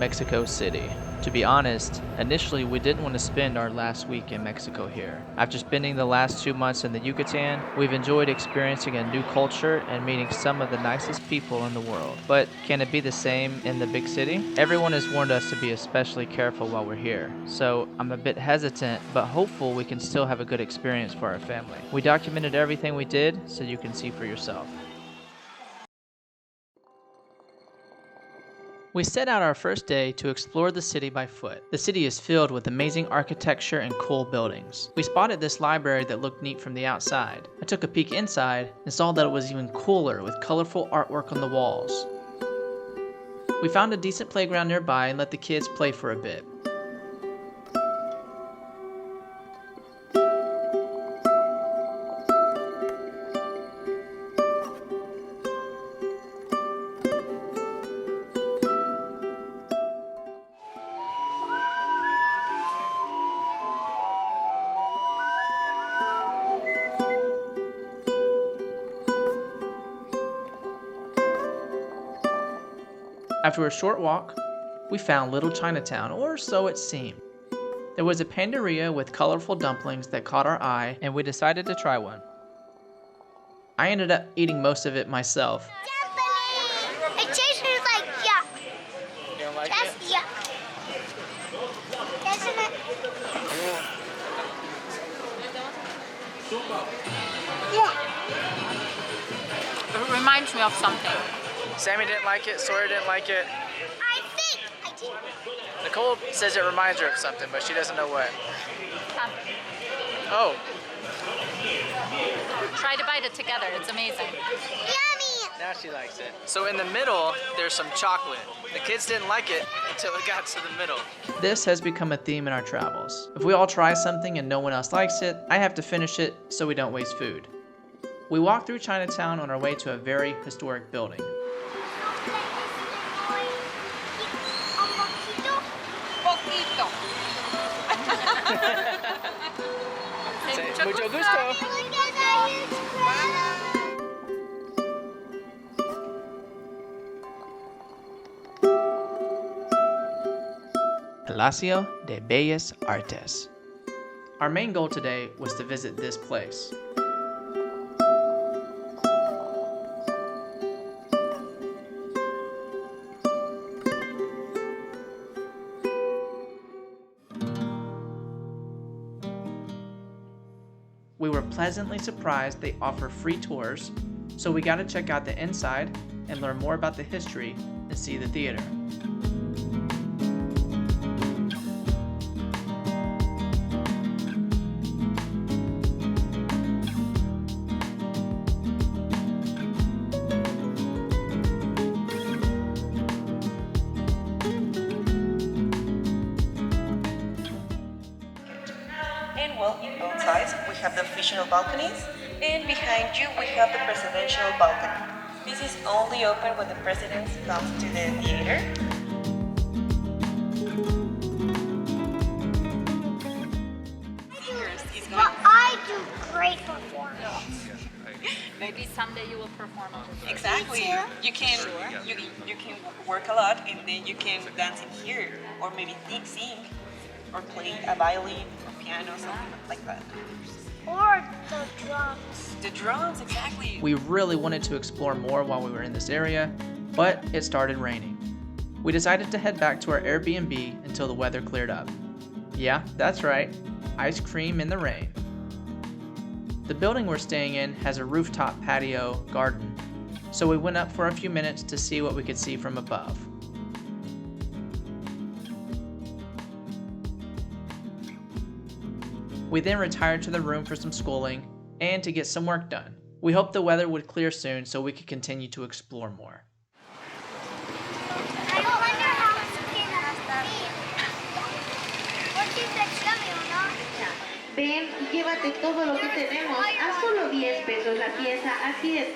Mexico City. To be honest, initially we didn't want to spend our last week in Mexico here. After spending the last 2 months in the Yucatan, we've enjoyed experiencing a new culture and meeting some of the nicest people in the world. But can it be the same in the big city? Everyone has warned us to be especially careful while we're here, so I'm a bit hesitant but hopeful we can still have a good experience for our family. We documented everything we did so you can see for yourself. We set out our first day to explore the city by foot. The city is filled with amazing architecture and cool buildings. We spotted this library that looked neat from the outside. I took a peek inside and saw that it was even cooler with colorful artwork on the walls. We found a decent playground nearby and let the kids play for a bit. After a short walk, we found Little Chinatown, or so it seemed. There was a panderia with colorful dumplings that caught our eye, and we decided to try one. I ended up eating most of it myself. Dumpling! It tastes like yuck. You don't like That's yuck. Isn't it? Yeah. It reminds me of something. Sammy didn't like it, Sawyer didn't like it. I think I did. Nicole says it reminds her of something, but she doesn't know what. Oh, Try to bite it together. It's amazing. Yummy! now she likes it. So in the middle, there's some chocolate. The kids didn't like it until it got to the middle. This has become a theme in our travels. If we all try something and no one else likes it, I have to finish it so we don't waste food. We walked through Chinatown on our way to a very historic building. Poquito. Say Mucho gusto. Palacio de Bellas Artes. Our main goal today was to visit this place. We were pleasantly surprised they offer free tours, so we got to check out the inside and learn more about the history and see the theater. And well, in both sides we have the official balconies, and behind you we have the presidential balcony. This is only open when the president comes to the theater. But I do great performance. Maybe someday you will perform it. Exactly. Me too. You can you can work a lot, and then you can dance in here, or maybe sing, or play a violin or piano, something like that. Or the drums. The drums, exactly. We really wanted to explore more while we were in this area, but it started raining. We decided to head back to our Airbnb until the weather cleared up. Yeah, that's right, ice cream in the rain. The building we're staying in has a rooftop patio garden, so we went up for a few minutes to see what we could see from above. We then retired to the room for some schooling and to get some work done. We hoped the weather would clear soon so we could continue to explore more. I wonder how it's gonna be. What if it's yummy or not? Ven y llévate todo lo que tenemos a solo 10 pesos la pieza, así es.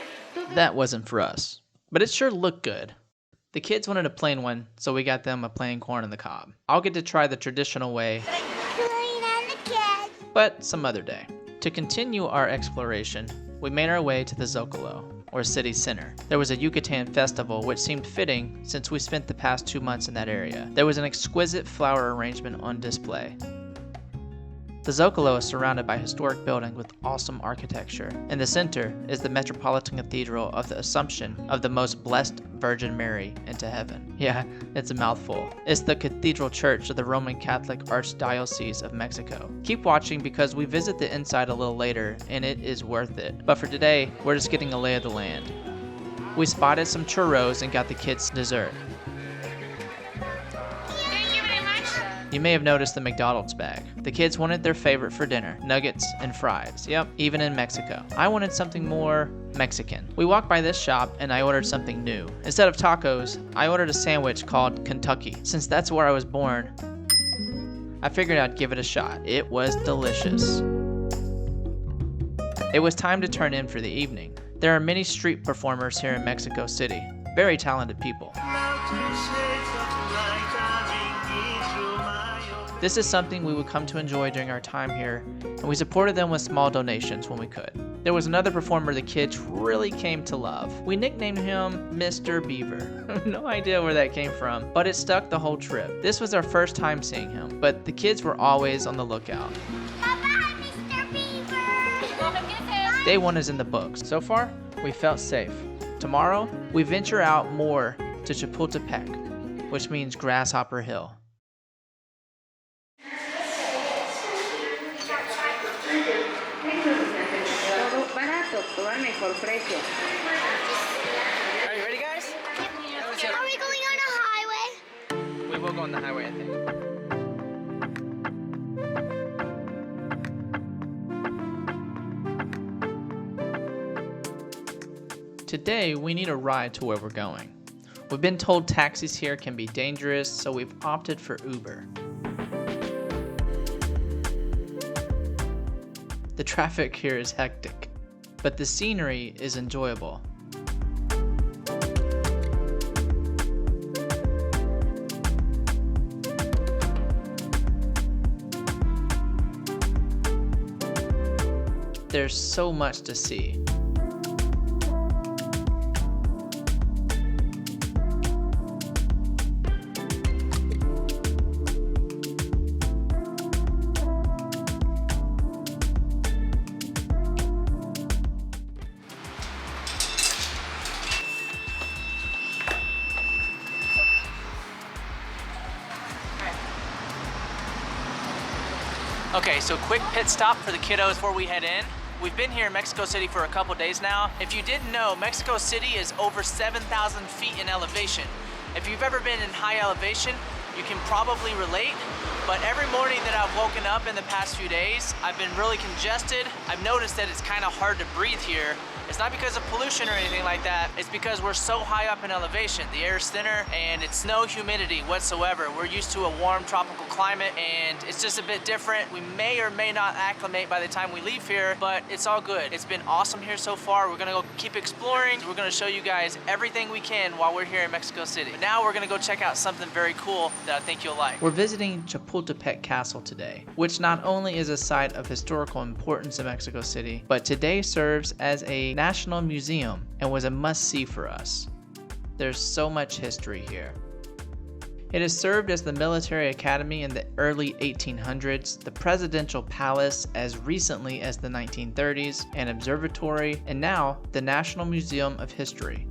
That wasn't for us, but it sure looked good. The kids wanted a plain one, so we got them a plain corn on the cob. I'll get to try the traditional way, but some other day. To continue our exploration, we made our way to the Zocalo. or city center. There was a Yucatan festival, which seemed fitting since we spent the past 2 months in that area. There was an exquisite flower arrangement on display. The Zocalo is surrounded by historic buildings with awesome architecture. In the center is the Metropolitan Cathedral of the Assumption of the Most Blessed Virgin Mary into heaven. Yeah, it's a mouthful. It's the Cathedral Church of the Roman Catholic Archdiocese of Mexico. Keep watching because we visit the inside a little later and it is worth it. But for today, we're just getting a lay of the land. We spotted some churros and got the kids dessert. You may have noticed the McDonald's bag. The kids wanted their favorite for dinner, nuggets and fries. Yep, even in Mexico. I wanted something more Mexican. We walked by this shop and I ordered something new. Instead of tacos, I ordered a sandwich called Kentucky. Since that's where I was born, I figured I'd give it a shot. It was delicious. It was time to turn in for the evening. There are many street performers here in Mexico City. Very talented people. This is something we would come to enjoy during our time here, and we supported them with small donations when we could. There was another performer the kids really came to love. We nicknamed him Mr. Beaver. No idea where that came from, but it stuck the whole trip. This was our first time seeing him, but the kids were always on the lookout. Bye-bye, Mr. Beaver! Day 1 is in the books. So far, we felt safe. Tomorrow, we venture out more to Chapultepec, which means Grasshopper Hill. Todo barato, todo al mejor precio. Are you ready, guys? Are we going on a highway? We will go on the highway, I think. Today, we need a ride to where we're going. We've been told taxis here can be dangerous, so we've opted for Uber. The traffic here is hectic, but the scenery is enjoyable. There's so much to see. Okay, so quick pit stop for the kiddos before we head in. We've been here in Mexico City for a couple days now. If you didn't know, Mexico City is over 7,000 feet in elevation. If you've ever been in high elevation, you can probably relate. But every morning that I've woken up in the past few days, I've been really congested. I've noticed that it's kind of hard to breathe here. It's not because of pollution or anything like that. It's because we're so high up in elevation. The air is thinner and it's no humidity whatsoever. We're used to a warm tropical climate and it's just a bit different. We may or may not acclimate by the time we leave here, but it's all good. It's been awesome here so far. We're gonna go keep exploring. We're gonna show you guys everything we can while we're here in Mexico City. But now we're gonna go check out something very cool that I think you'll like. We're visiting Chapultepec Castle today, which not only is a site of historical importance in Mexico City, but today serves as a national museum and was a must-see for us. There's so much history here. It has served as the military academy in the early 1800s, the presidential palace as recently as the 1930s, an observatory, and now the National Museum of History.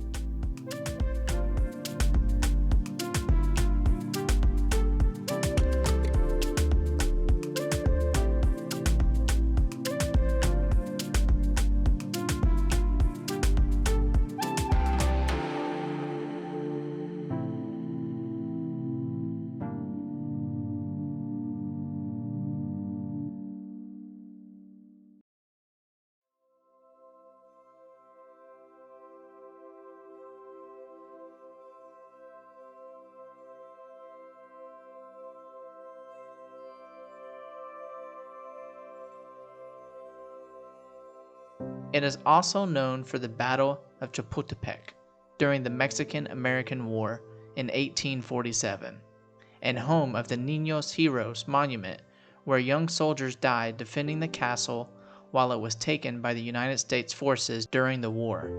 It is also known for the Battle of Chapultepec during the Mexican-American War in 1847, and home of the Niños Heroes Monument, where young soldiers died defending the castle while it was taken by the United States forces during the war.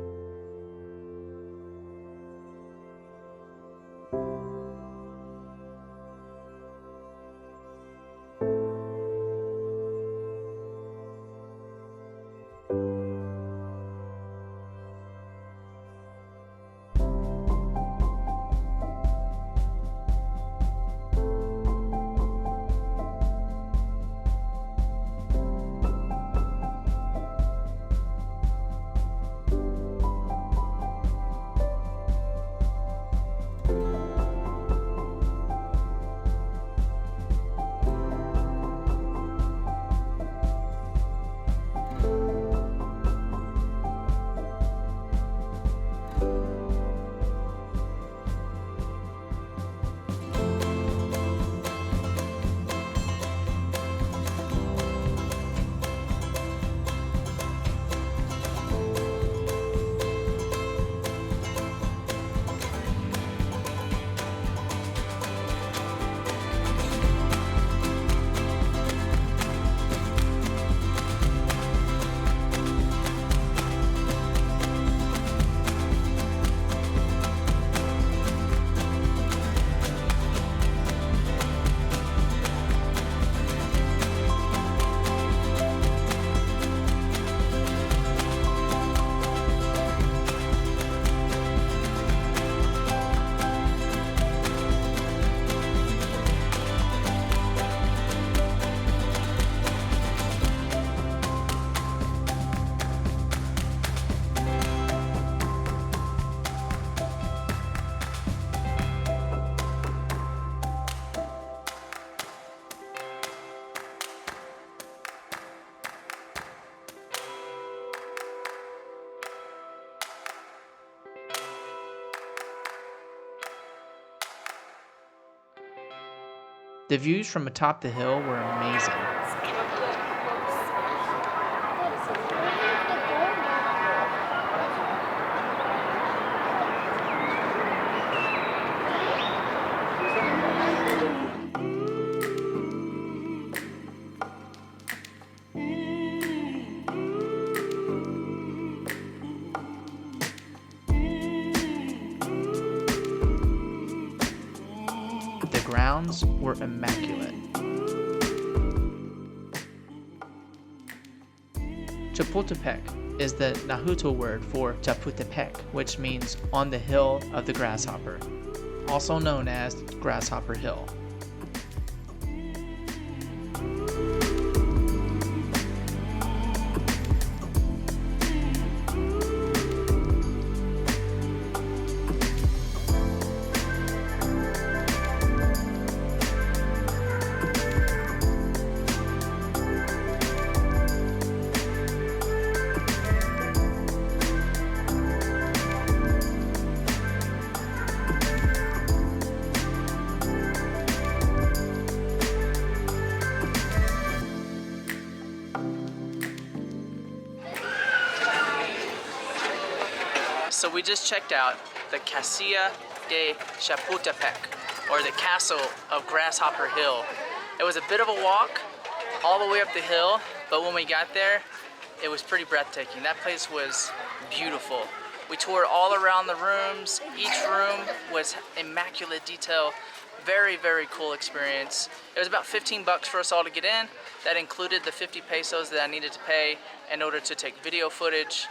The views from atop the hill were amazing. The grounds were immaculate. Chapultepec is the Nahuatl word for Chapultepec, which means on the hill of the grasshopper, also known as Grasshopper Hill. So we just checked out the Castillo de Chapultepec, or the Castle of Grasshopper Hill. It was a bit of a walk all the way up the hill, but when we got there, it was pretty breathtaking. That place was beautiful. We toured all around the rooms. Each room was immaculate detail. Very, very cool experience. It was about 15 bucks for us all to get in. That included the 50 pesos that I needed to pay in order to take video footage.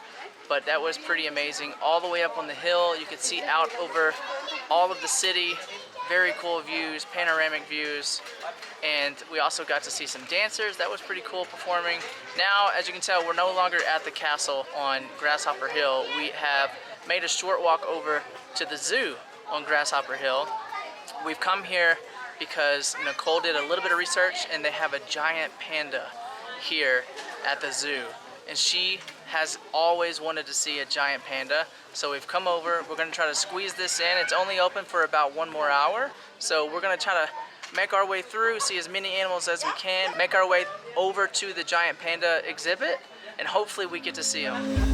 But that was pretty amazing. All the way up on the hill, you could see out over all of the city. Very cool views, panoramic views. And we also got to see some dancers. That was pretty cool performing. Now, as you can tell, we're no longer at the castle on Grasshopper Hill. We have made a short walk over to the zoo on Grasshopper Hill. We've come here because Nicole did a little bit of research and they have a giant panda here at the zoo. And she has always wanted to see a giant panda. So we've come over, we're gonna try to squeeze this in. It's only open for about 1 more hour. So we're gonna try to make our way through, see as many animals as we can, make our way over to the giant panda exhibit, and hopefully we get to see them.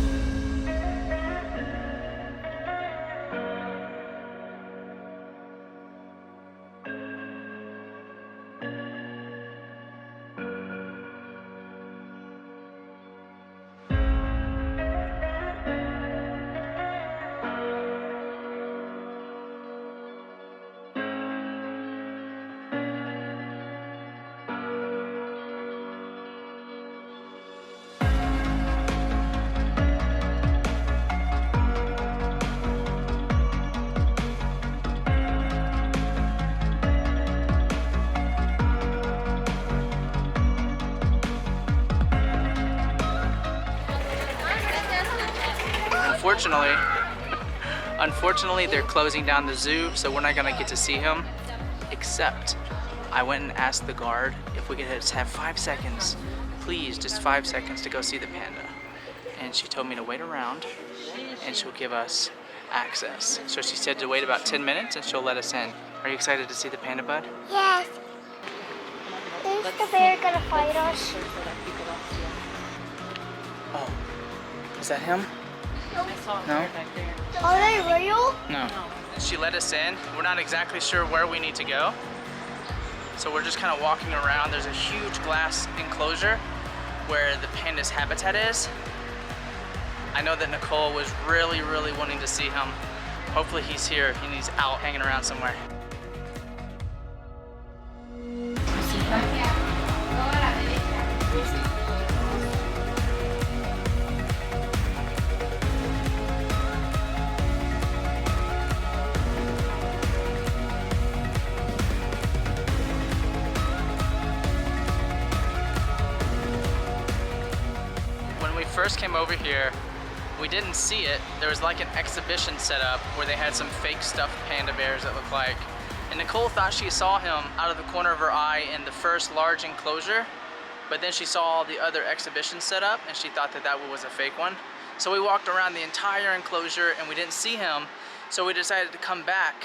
Unfortunately, they're closing down the zoo, so we're not gonna get to see him, except I went and asked the guard if we could just have 5 seconds, please, just 5 seconds to go see the panda. And she told me to wait around and she'll give us access. So she said to wait about 10 minutes and she'll let us in. Are you excited to see the panda, bud? Yes. Is the bear gonna fight us? Oh, is that him? No? Are they real? No. She let us in. We're not exactly sure where we need to go. So we're just kind of walking around. There's a huge glass enclosure where the panda's habitat is. I know that Nicole was really wanting to see him. Hopefully he's here and he's out hanging around somewhere. First came over here, we didn't see it. There was like an exhibition set up where they had some fake stuffed panda bears that looked like. And Nicole thought she saw him out of the corner of her eye in the first large enclosure, but then she saw all the other exhibitions set up and she thought that that was a fake one. So we walked around the entire enclosure and we didn't see him. So we decided to come back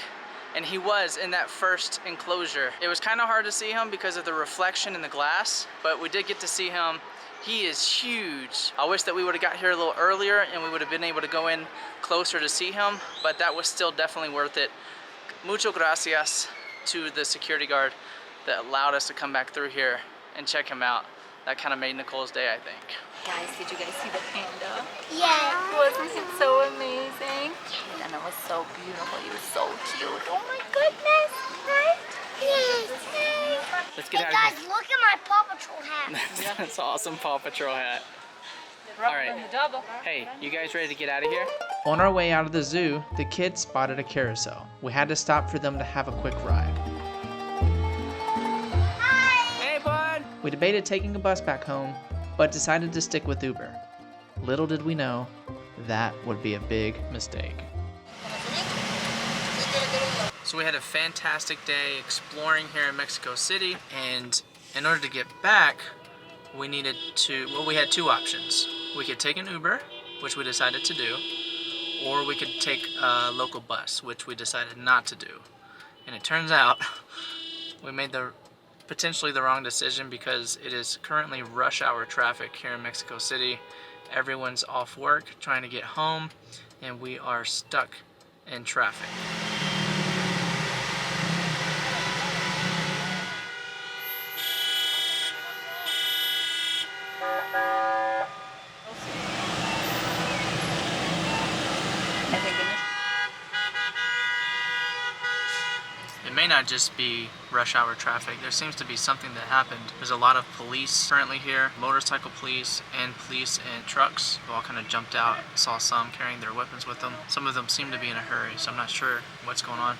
and he was in that first enclosure. It was kind of hard to see him because of the reflection in the glass, but we did get to see him. He is huge. I wish that we would have got here a little earlier and we would have been able to go in closer to see him, but that was still definitely worth it. Mucho gracias to the security guard that allowed us to come back through here and check him out. That kind of made Nicole's day, I think. Guys, did you guys see the panda? Yeah. Wasn't it so amazing? And it was so beautiful. He was so cute. Oh my goodness, right? Yes. Let's get Hey out guys, of here. look at my Paw Patrol hat. That's awesome Paw Patrol hat. All right. Hey, you guys ready to get out of here? On our way out of the zoo, the kids spotted a carousel. We had to stop for them to have a quick ride. Hey, bud! We debated taking a bus back home, but decided to stick with Uber. Little did we know, that would be a big mistake. So we had a fantastic day exploring here in Mexico City, and in order to get back, we had two options. We could take an Uber, which we decided to do, or we could take a local bus, which we decided not to do. And it turns out we made potentially the wrong decision because it is currently rush hour traffic here in Mexico City. Everyone's off work trying to get home, and we are stuck in traffic. It may not just be rush hour traffic. There seems to be something that happened. There's a lot of police currently here, motorcycle police and police in trucks who all kind of jumped out. Saw some carrying their weapons with them. Some of them seem to be in a hurry, so I'm not sure what's going on.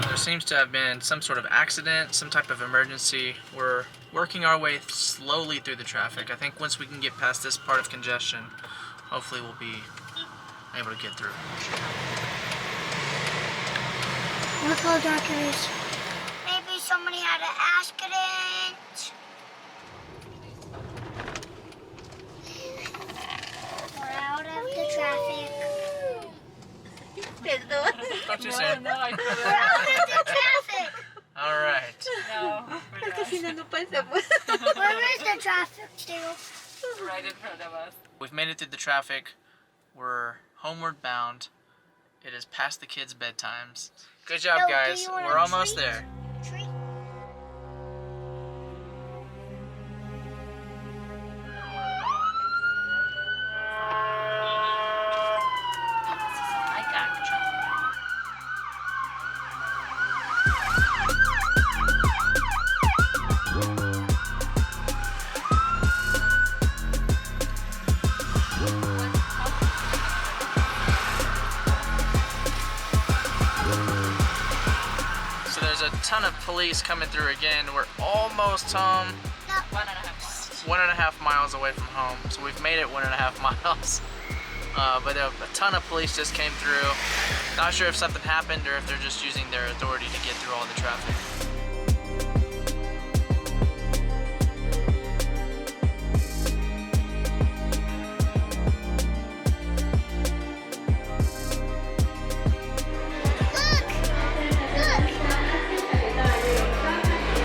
There seems to have been some sort of accident, some type of emergency. We're working our way slowly through the traffic. I think once we can get past this part of congestion, hopefully we'll be able to get through. Look how dark it is. Maybe somebody had an accident. We're out of the traffic. Talk to you soon. We're out of the traffic. All right. No. Where is the traffic still? Right in front of us. We've made it through the traffic. We're homeward bound. It is past the kids' bedtimes. Good job, No, do guys. you want We're a almost treat? there. Tree? Like action. So there's a ton of police coming through again. We're almost home. 1.5 miles. 1.5 miles away from home. So we've made it 1.5 miles. But a ton of police just came through. Not sure if something happened or if they're just using their authority to get through all the traffic.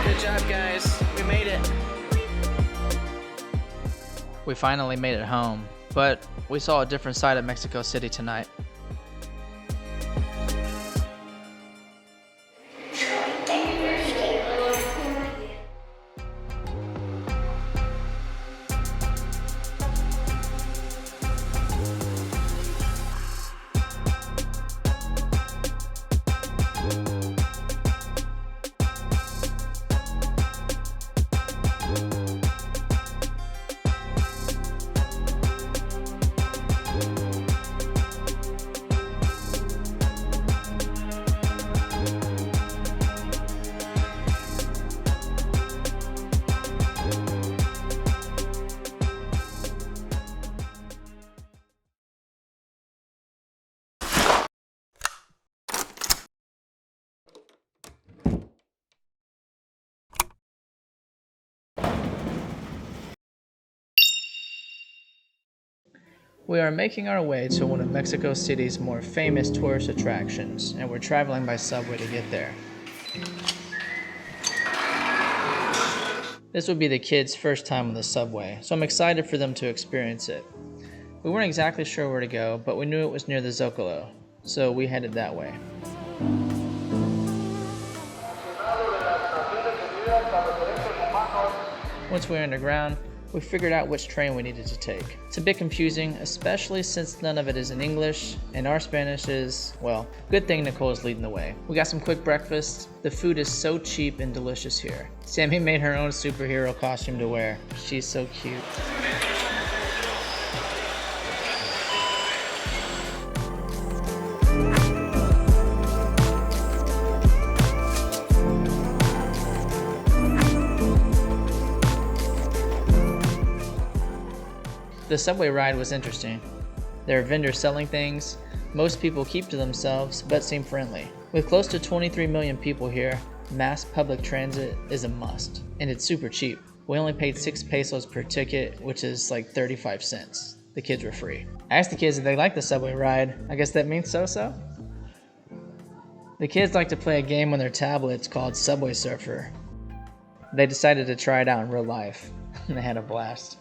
Good job, guys. We made it. We finally made it home, but we saw a different side of Mexico City tonight. We are making our way to one of Mexico City's more famous tourist attractions, and we're traveling by subway to get there. This would be the kids' first time on the subway, so I'm excited for them to experience it. We weren't exactly sure where to go, but we knew it was near the Zocalo, so we headed that way. Once we were underground, we figured out which train we needed to take. It's a bit confusing, especially since none of it is in English, and our Spanish is, well, good thing Nicole is leading the way. We got some quick breakfast. The food is so cheap and delicious here. Sammy made her own superhero costume to wear. She's so cute. The subway ride was interesting. There are vendors selling things. Most people keep to themselves, but seem friendly. With close to 23 million people here, mass public transit is a must, and it's super cheap. We only paid 6 pesos per ticket, which is like 35 cents. The kids were free. I asked the kids if they liked the subway ride. I guess that means so-so? The kids like to play a game on their tablets called Subway Surfer. They decided to try it out in real life, and they had a blast.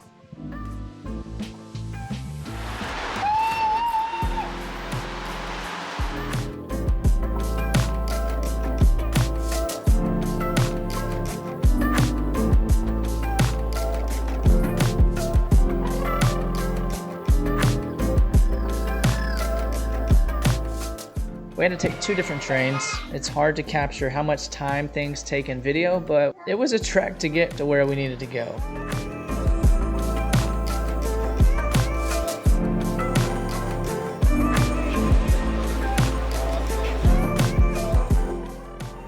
We had to take 2 different trains. It's hard to capture how much time things take in video, but it was a trek to get to where we needed to go.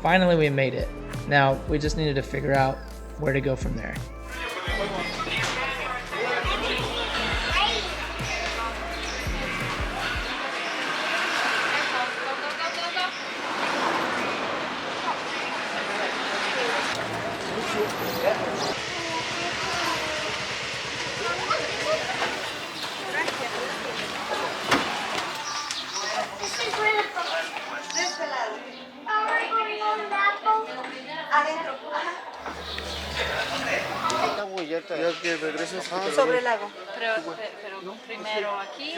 Finally, we made it. Now, we just needed to figure out where to go from there. Sobre el lago. Pero primero aquí.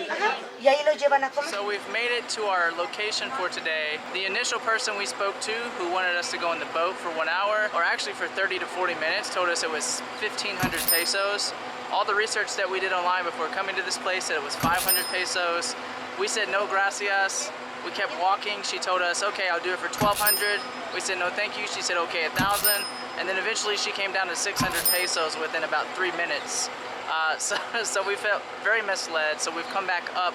Y ahí los llevan a comer. So we've made it to our location for today. The initial person we spoke to who wanted us to go in the boat for 1 hour, or actually for 30 to 40 minutes, told us it was 1,500 pesos. All the research that we did online before coming to this place said it was 500 pesos. We said no gracias. We kept walking. She told us, okay, I'll do it for 1,200. We said no thank you. She said okay, 1,000. And then eventually she came down to 600 pesos within about 3 minutes. So we felt very misled. So we've come back up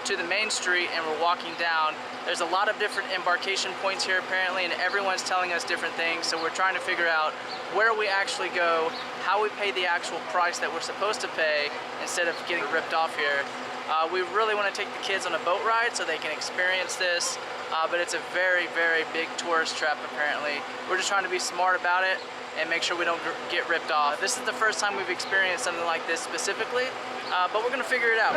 to the main street and we're walking down. There's a lot of different embarkation points here apparently, and everyone's telling us different things. So we're trying to figure out where we actually go, how we pay the actual price that we're supposed to pay instead of getting ripped off here. We really want to take the kids on a boat ride so they can experience this, but it's a very, very big tourist trap apparently. We're just trying to be smart about it and make sure we don't get ripped off. This is the first time we've experienced something like this specifically, but we're gonna figure it out.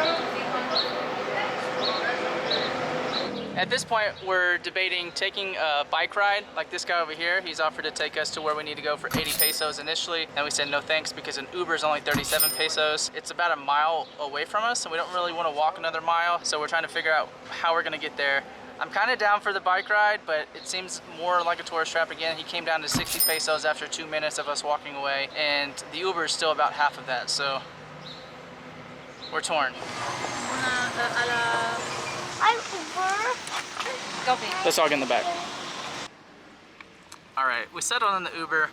At this point, we're debating taking a bike ride like this guy over here. He's offered to take us to where we need to go for 80 pesos initially. And we said no thanks because an Uber is only 37 pesos. It's about a mile away from us, and we don't really want to walk another mile. So we're trying to figure out how we're gonna get there. I'm kind of down for the bike ride, but it seems more like a tourist trap again. He came down to 60 pesos after 2 minutes of us walking away, and the Uber is still about half of that, so we're torn. I'm Uber. Let's all get in the back. All right, we settled on the Uber.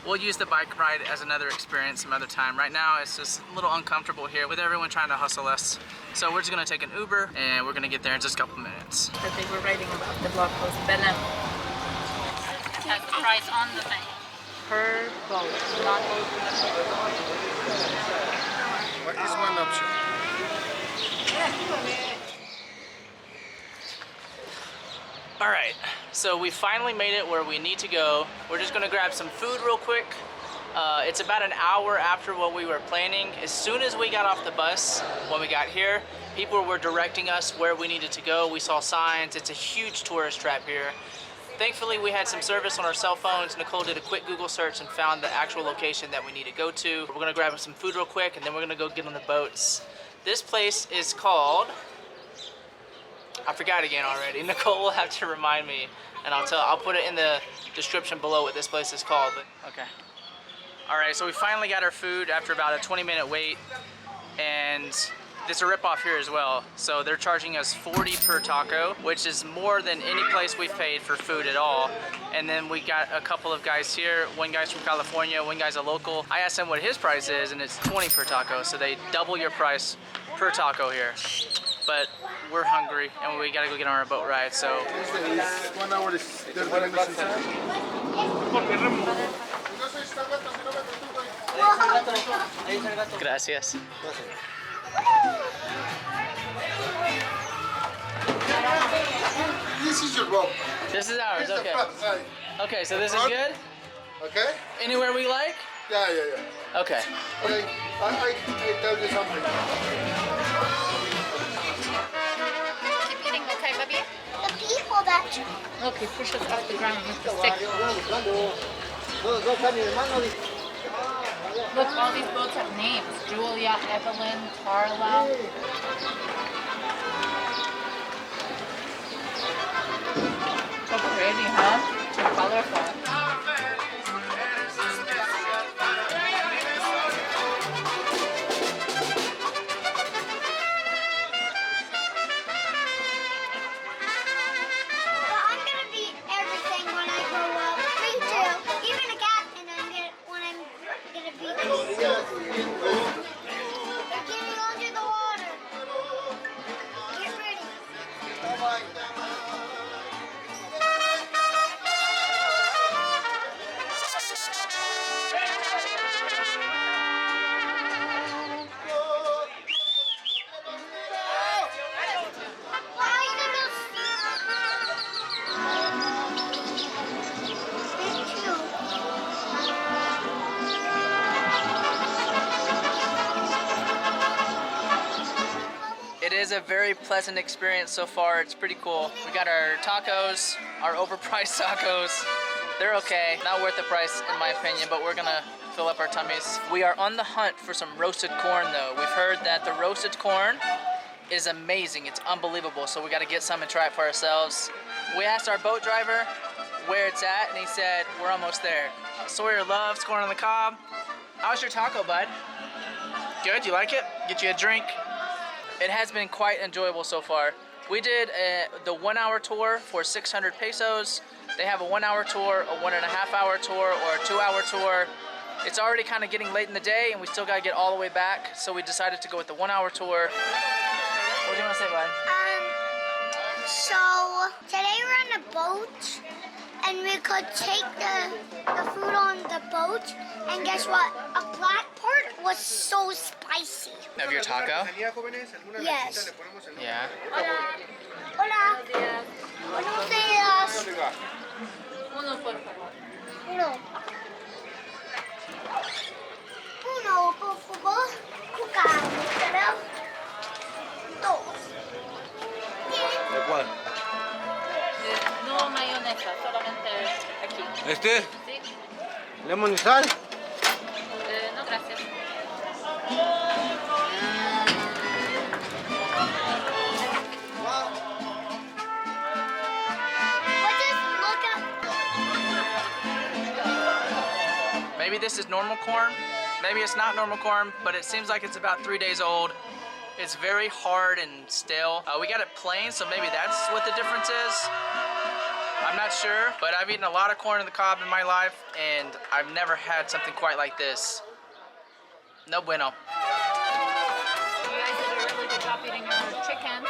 We'll use the bike ride as another experience some other time. Right now, it's just a little uncomfortable here with everyone trying to hustle us. So we're just gonna take an Uber and we're gonna get there in just a couple minutes. That they were writing about the blog post. Belém. It has the price on the thing. Per boat. Not What is one option? All right, so we finally made it where we need to go. We're just gonna grab some food real quick It's about an hour after what we were planning. As soon as we got off the bus, when we got here, people were directing us where we needed to go. We saw signs. It's a huge tourist trap here. Thankfully, we had some service on our cell phones. Nicole did a quick Google search and found the actual location that we need to go to. We're gonna grab some food real quick, and then we're gonna go get on the boats. This place is called, I forgot again already. Nicole will have to remind me, and I'll put it in the description below what this place is called. Okay. All right, so we finally got our food after about a 20-minute wait, and there's a rip-off here as well. So they're charging us $40 per taco, which is more than any place we've paid for food at all. And then we got a couple of guys here. One guy's from California, one guy's a local. I asked him what his price is, and it's $20 per taco. So they double your price per taco here. But we're hungry, and we gotta go get on our boat ride, so. 1 hour is 30 minutes inside. Gracias. This is your rope. This is ours, This is okay. the front side. Okay, so this is good? Okay? Anywhere we like? Yeah, yeah, yeah. Okay. Okay, I tell you something. Keep eating, okay, baby? The people that Okay, push us off the ground with the stick. Look, all these boats have names. Julia, Evelyn, Carla. So pretty, huh? So colorful. But I'm gonna be everything when I grow up. Me too. Even a captain when I'm gonna be. Getting under the water. Get ready. It is a very pleasant experience so far. It's pretty cool. We got our tacos, our overpriced tacos. They're okay, not worth the price in my opinion, but we're gonna fill up our tummies. We are on the hunt for some roasted corn though. We've heard that the roasted corn is amazing. It's unbelievable, so we gotta get some and try it for ourselves. We asked our boat driver where it's at, and he said, we're almost there. Sawyer loves corn on the cob. How's your taco, bud? Good, you like it? Get you a drink. It has been quite enjoyable so far. We did the 1 hour tour for 600 pesos. They have a 1 hour tour, a 1.5 hour tour, or a 2 hour tour. It's already kind of getting late in the day and we still gotta get all the way back. So we decided to go with the 1 hour tour. What do you wanna say, bud? So today we're on a boat and we could take the food on the boat, and guess what? A black part was so spicy. Of your taco? Yes. Yeah. Hola. Buenos días. Uno, por favor. Uno. Uno, por favor. Cucaracha. Dos. ¿De cuál? No mayonesa, solamente aquí. ¿Este? Sí. ¿Lemon y sal? No, gracias. Maybe this is normal corn, maybe it's not normal corn, but it seems like it's about 3 days old. It's very hard and stale. We got it plain, so maybe that's what the difference is. I'm not sure, but I've eaten a lot of corn on the cob in my life, and I've never had something quite like this. No bueno. You guys did a really good job eating your chicken.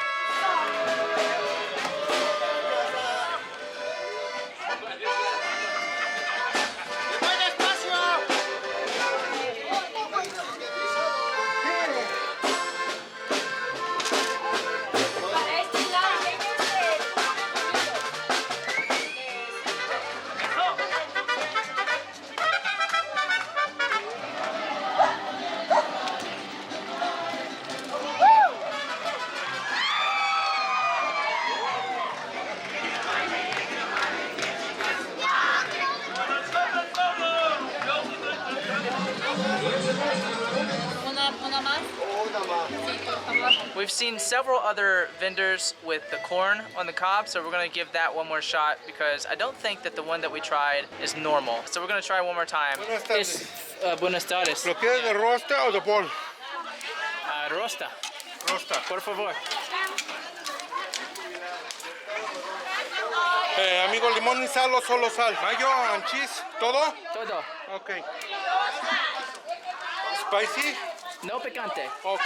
Una más. We've seen several other vendors with the corn on the cob, so we're gonna give that one more shot because I don't think that the one that we tried is normal. So we're gonna try one more time. Buenas tardes. Buenas tardes. ¿Lo quieres de rosta o de pol? Rosta, Rosta. por favor. Amigo, limón y sal o solo sal. Mayo, anchis, ¿todo? Todo. Ok. Spicy? No picante. Ok.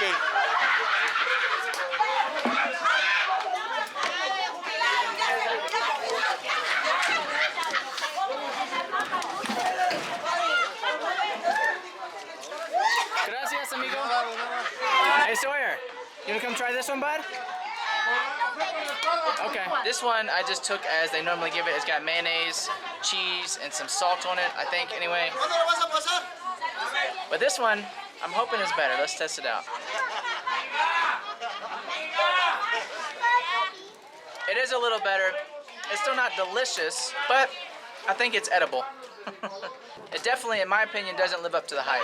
Gracias, amigo. Hey, Sawyer, you wanna come try this one, bud? Okay. This one I just took as they normally give it. It's got mayonnaise, cheese, and some salt on it, I think, anyway. But this one, I'm hoping is better. Let's test it out. It is a little better. It's still not delicious, but I think it's edible. It definitely, in my opinion, doesn't live up to the hype.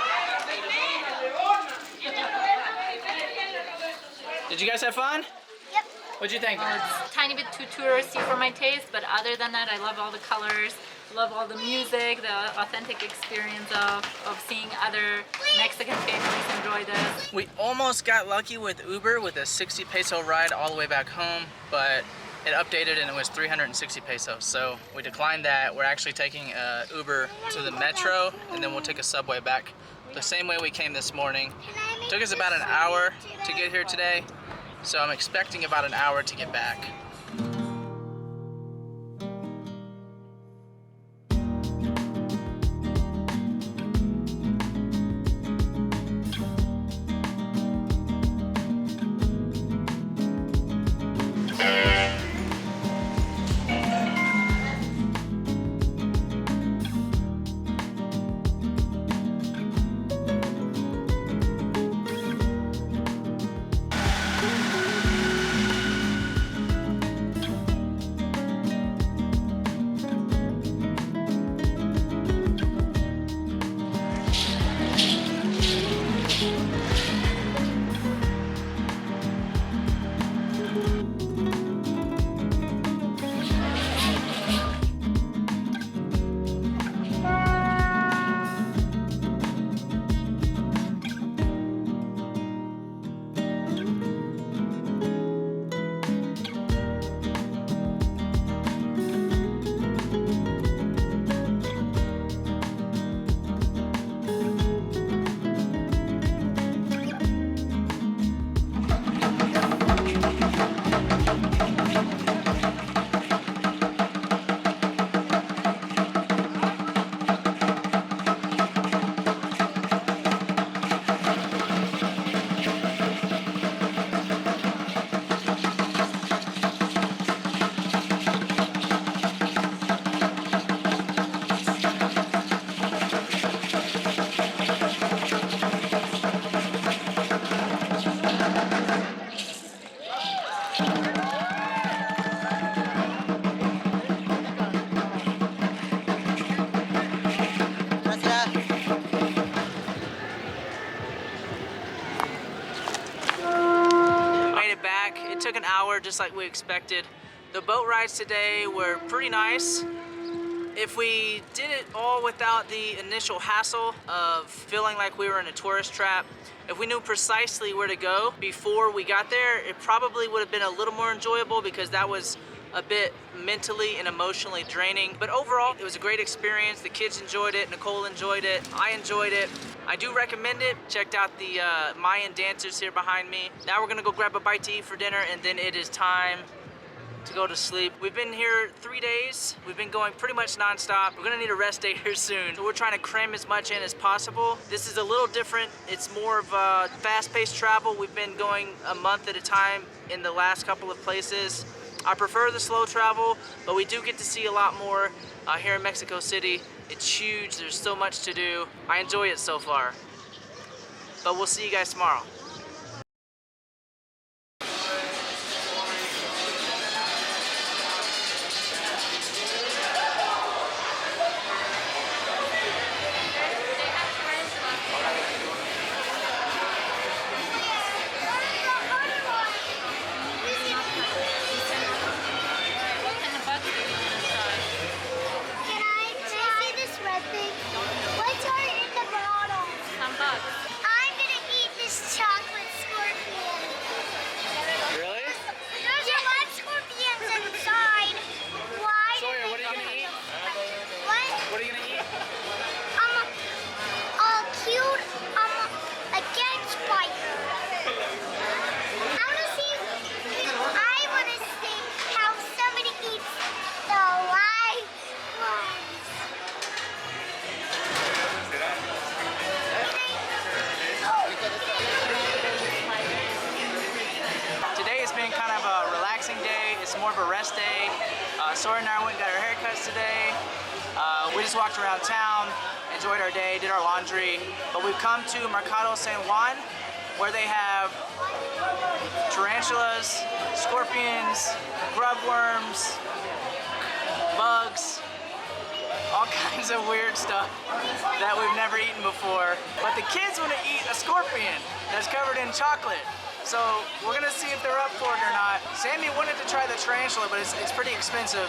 Did you guys have fun? Yep. What'd you think? It's a tiny bit too touristy for my taste, but other than that, I love all the colors, love all the music, the authentic experience of seeing other Mexican families enjoy this. We almost got lucky with Uber with a 60 peso ride all the way back home, but it updated and it was 360 pesos. So we declined that. We're actually taking Uber to the metro and then we'll take a subway back the same way we came this morning. It took us about an hour to get here today, so I'm expecting about an hour to get back. It took an hour just like we expected. The boat rides today were pretty nice. If we did it all without the initial hassle of feeling like we were in a tourist trap, if we knew precisely where to go before we got there, it probably would have been a little more enjoyable because that was a bit mentally and emotionally draining. But overall, it was a great experience. The kids enjoyed it, Nicole enjoyed it, I enjoyed it. I do recommend it. Checked out the Mayan dancers here behind me. Now we're gonna go grab a bite to eat for dinner and then it is time to go to sleep. We've been here 3 days. We've been going pretty much non-stop. We're gonna need a rest day here soon. So we're trying to cram as much in as possible. This is a little different. It's more of a fast-paced travel. We've been going a month at a time in the last couple of places. I prefer the slow travel, but we do get to see a lot more here in Mexico City. It's huge, there's so much to do. I enjoy it so far. But we'll see you guys tomorrow. Sawyer and I went and got our haircuts today. We just walked around town, enjoyed our day, did our laundry. But we've come to Mercado San Juan, where they have tarantulas, scorpions, grub worms, bugs, all kinds of weird stuff that we've never eaten before. But the kids want to eat a scorpion that's covered in chocolate. So we're gonna see if they're up for it or not. Sammy wanted to try the tarantula, but it's pretty expensive.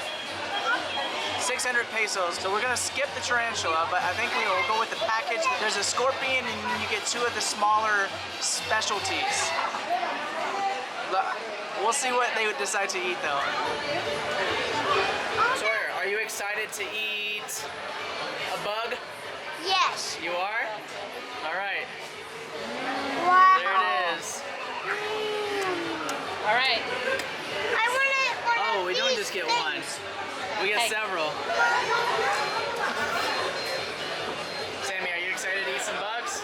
600 pesos. So we're gonna skip the tarantula, but I think we will go with the package. There's a scorpion and you get 2 of the smaller specialties. We'll see what they would decide to eat though. Sawyer, are you excited to eat a bug? Yes. You are? All right. Wow. There it is. All right. I want to. Oh, we don't just get one. We get several. Sammy, are you excited to eat some bugs?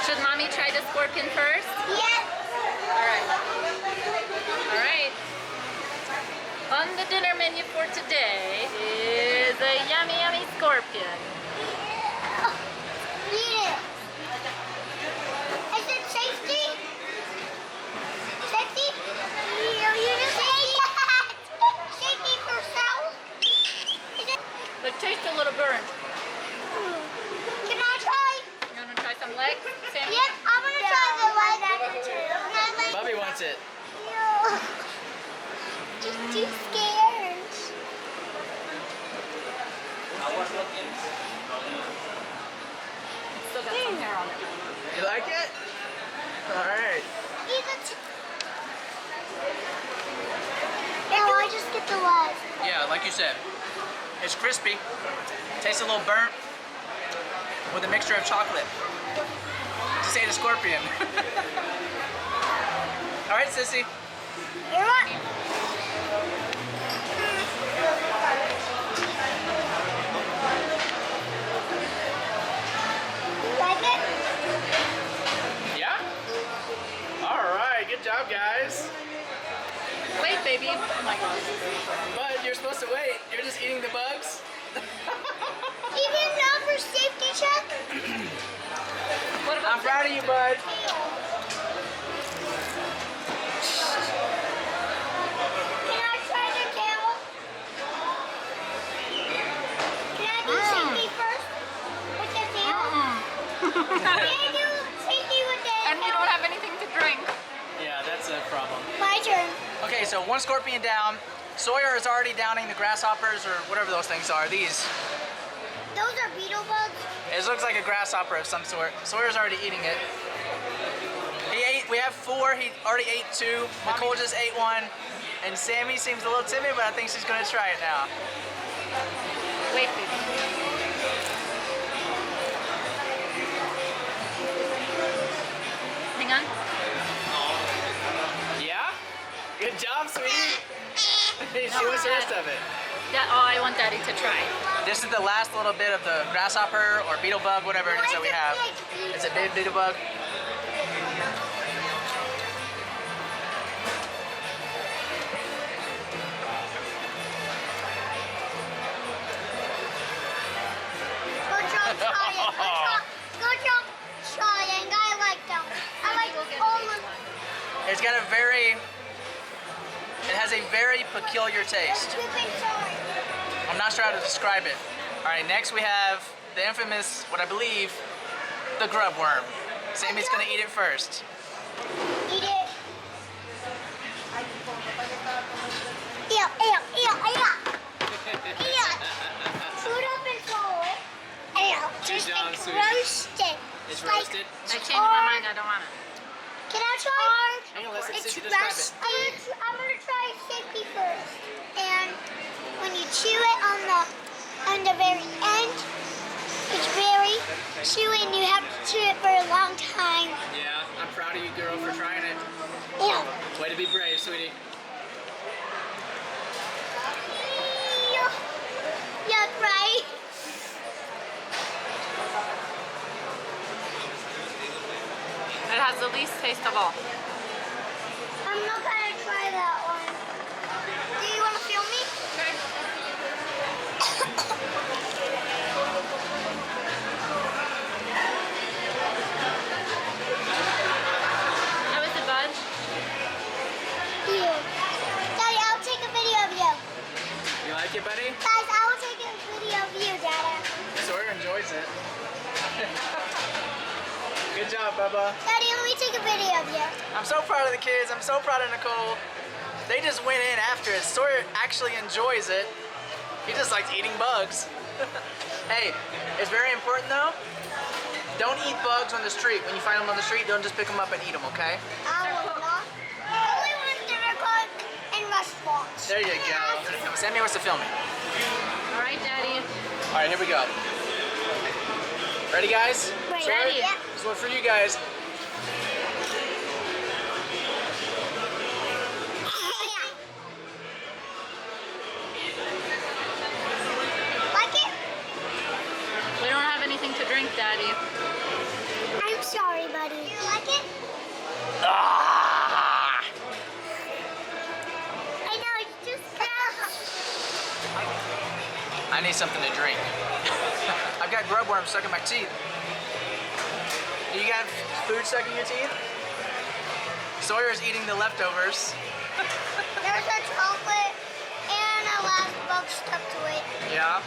Should mommy try the scorpion first? Yes. All right. All right. On the dinner menu for today is a yummy, yummy scorpion. Eat it. Is it safety? Safety? You just say that. Safety for self. It tastes a little burnt. Can I try? You want to try some legs, Sammy? Yep, I'm gonna try the leg. Bubby wants it. No. Just too scared. Still got some hair on it. You like it? All right. Eat it. No, I just get the leg. Yeah, like you said, it's crispy. Tastes a little burnt with a mixture of chocolate. Just ate a scorpion. All right, sissy. You're what? Like it? Yeah? All right, good job, guys. Wait, baby. Oh my gosh. Bud, you're supposed to wait. You're just eating the bugs? Even now for safety check? What about I'm proud of you, bud. Can I try the tail? Can I do safety first? With the tail? Can I do safety with the And you don't have anything to drink. Yeah, that's a problem. My turn. Okay, so 1 scorpion down. Sawyer is already downing the grasshoppers or whatever those things are. These. Those are beetle bugs. It looks like a grasshopper of some sort. Sawyer's already eating it. He ate, we have 4, he already ate 2. Nicole just ate 1. And Sammy seems a little timid, but I think she's gonna try it now. Wait, baby. Hang on. Yeah? Good job, sweetie. She wants the rest of it. I want Daddy to try. This is the last little bit of the grasshopper or beetle bug, whatever it is that we have. It's a big beetle bug. Go jump trying. Go jump trying. I like them. I like all of them. It's got a it has a very peculiar taste. I'm not sure how to describe it. All right, next we have the infamous, what I believe, the grub worm. Sammy's gonna eat it first. Eat it. Ew, ew, ew, ew. Ew. Food up and swallow it. Ew. Just down, like sweetie. roasted. It's like roasted? I changed my mind. I don't want it. Can I try? Hang on, let's It's Sissy describe it. rusty. I'm gonna try safety first. And when you chew it on the very end, it's very chewy and you have to chew it for a long time. Yeah, I'm proud of you, girl, for trying it. Ew. Way to be brave, sweetie. Yeah, right. It has the least taste of all. I'm not gonna try that one. Do you Good job, Bubba. Daddy, let me take a video of you. I'm so proud of the kids. I'm so proud of Nicole. They just went in after it. Sawyer actually enjoys it. He just likes eating bugs. Hey, it's very important though. Don't eat bugs on the street. When you find them on the street, don't just pick them up and eat them, okay? I will not. Only when they're cooked in restaurants. There you go. Sammy wants to film me. All right, Daddy. All right, here we go. Ready, guys? Ready. Yeah. This one for you guys. Like it? We don't have anything to drink, Daddy. I'm sorry, buddy. You like it? Ah! I know, it's just gross. I need something to drink. I've got grub worms stuck in my teeth. Do you got food stuck in your teeth? Sawyer's eating the leftovers. There's a chocolate and a last bug stuck to it. Yeah.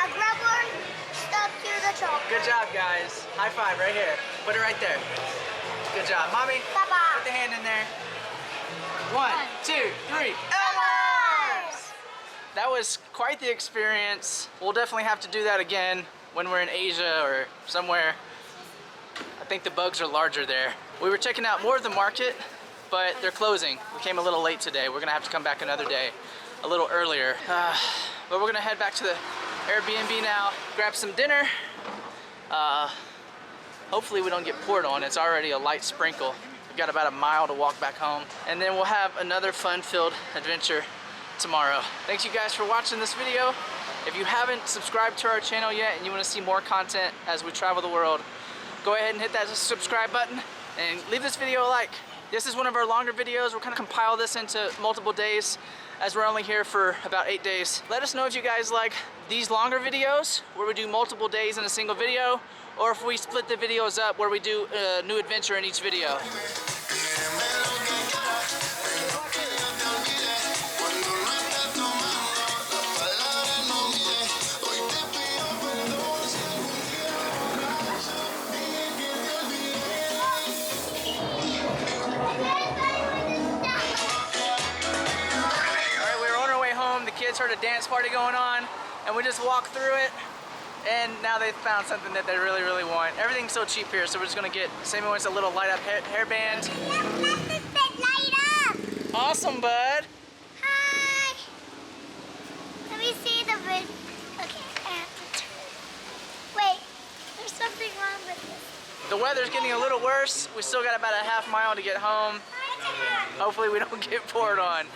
A grub worm stuck to the chocolate. Good job, guys. High five right here. Put it right there. Good job. Mommy, Bye-bye. put the hand in there. 1, 2, 3. Elmers! That was quite the experience. We'll definitely have to do that again when we're in Asia or somewhere. I think the bugs are larger there. We were checking out more of the market, but they're closing. We came a little late today. We're gonna have to come back another day, a little earlier. But we're gonna head back to the Airbnb now, grab some dinner. Hopefully we don't get poured on. It's already a light sprinkle. We've got about a mile to walk back home. And then we'll have another fun-filled adventure tomorrow. Thanks you guys for watching this video. If you haven't subscribed to our channel yet and you want to see more content as we travel the world, go ahead and hit that subscribe button and leave this video a like. This is one of our longer videos. We're gonna compile this into multiple days as we're only here for about 8 days. Let us know if you guys like these longer videos where we do multiple days in a single video, or if we split the videos up where we do a new adventure in each video. Kids heard a dance party going on and we just walked through it, and now they found something that they really want. Everything's so cheap here, so we're just gonna get, Sammy wants a little light up hairband. Light up! Awesome, bud. Hi! Let me see the vid. Okay, I have to turn. Wait, there's something wrong with this. The weather's getting a little worse. We still got about a half mile to get home. Hopefully we don't get poured on.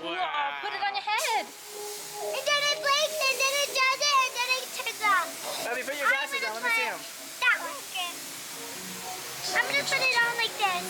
Wow, put it on your head. And then it blinks, and then it does it, and then it turns on. Bobby, put your glasses on. Let me see them. That one. Okay. I'm gonna put it on like this.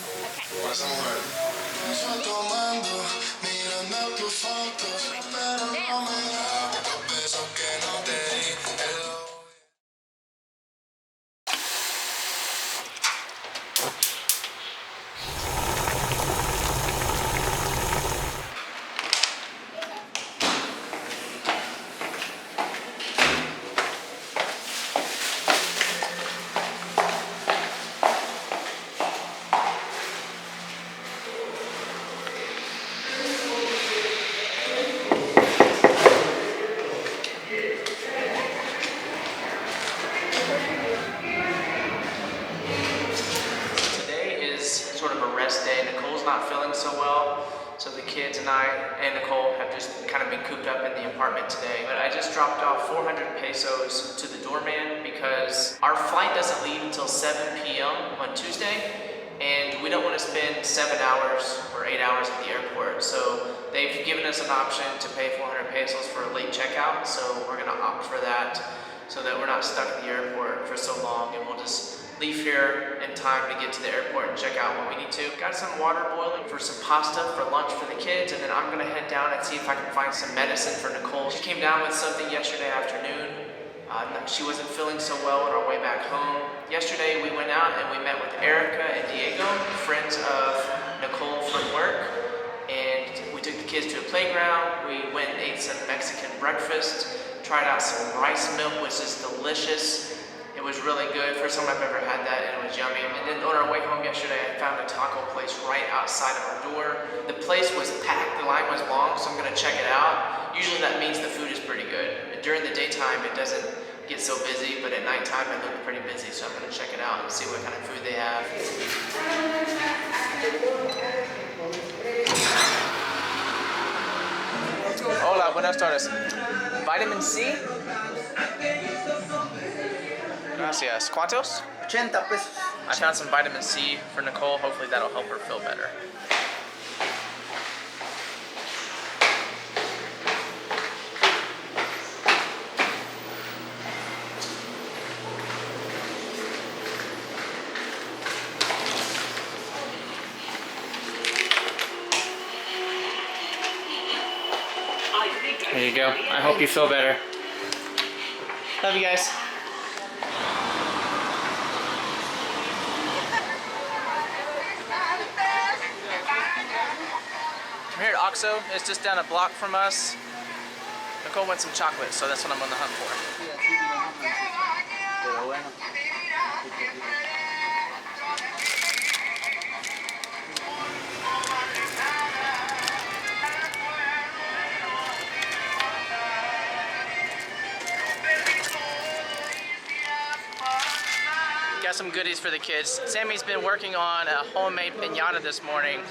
Not feeling so well, so the kids and I and Nicole have just kind of been cooped up in the apartment today. But I just dropped off 400 pesos to the doorman because our flight doesn't leave until 7 p.m. on Tuesday, and we don't want to spend 7 hours or 8 hours at the airport. So they've given us an option to pay 400 pesos for a late checkout, so we're going to opt for that so that we're not stuck in the airport for so long, and we'll just leave here in time to get to the airport and check out what we need to. Got some water boiling for some pasta for lunch for the kids, and then I'm gonna head down and see if I can find some medicine for Nicole. She came down with something yesterday afternoon. She wasn't feeling so well on our way back home. Yesterday we went out and we met with Erica and Diego, friends of Nicole from work, and we took the kids to a playground. We went and ate some Mexican breakfast, Tried out some rice milk, which is delicious. It was really good. First time I've ever had that, and it was yummy. And then on our way home yesterday, I found a taco place right outside of our door. The place was packed, the line was long, so I'm gonna check it out. Usually that means the food is pretty good. During the daytime, it doesn't get so busy, but at nighttime, it looked pretty busy, so I'm gonna check it out and see what kind of food they have. Hola, buenas tardes. Vitamin C? Gracias. ¿Cuántos? 80 pesos. I found some vitamin C for Nicole. Hopefully that'll help her feel better. There you go. I hope you feel better. Love you guys. I'm here at OXXO. It's just down a block from us. Nicole wants some chocolate, so that's what I'm on the hunt for. Got some goodies for the kids. Sammy's been working on a homemade piñata this morning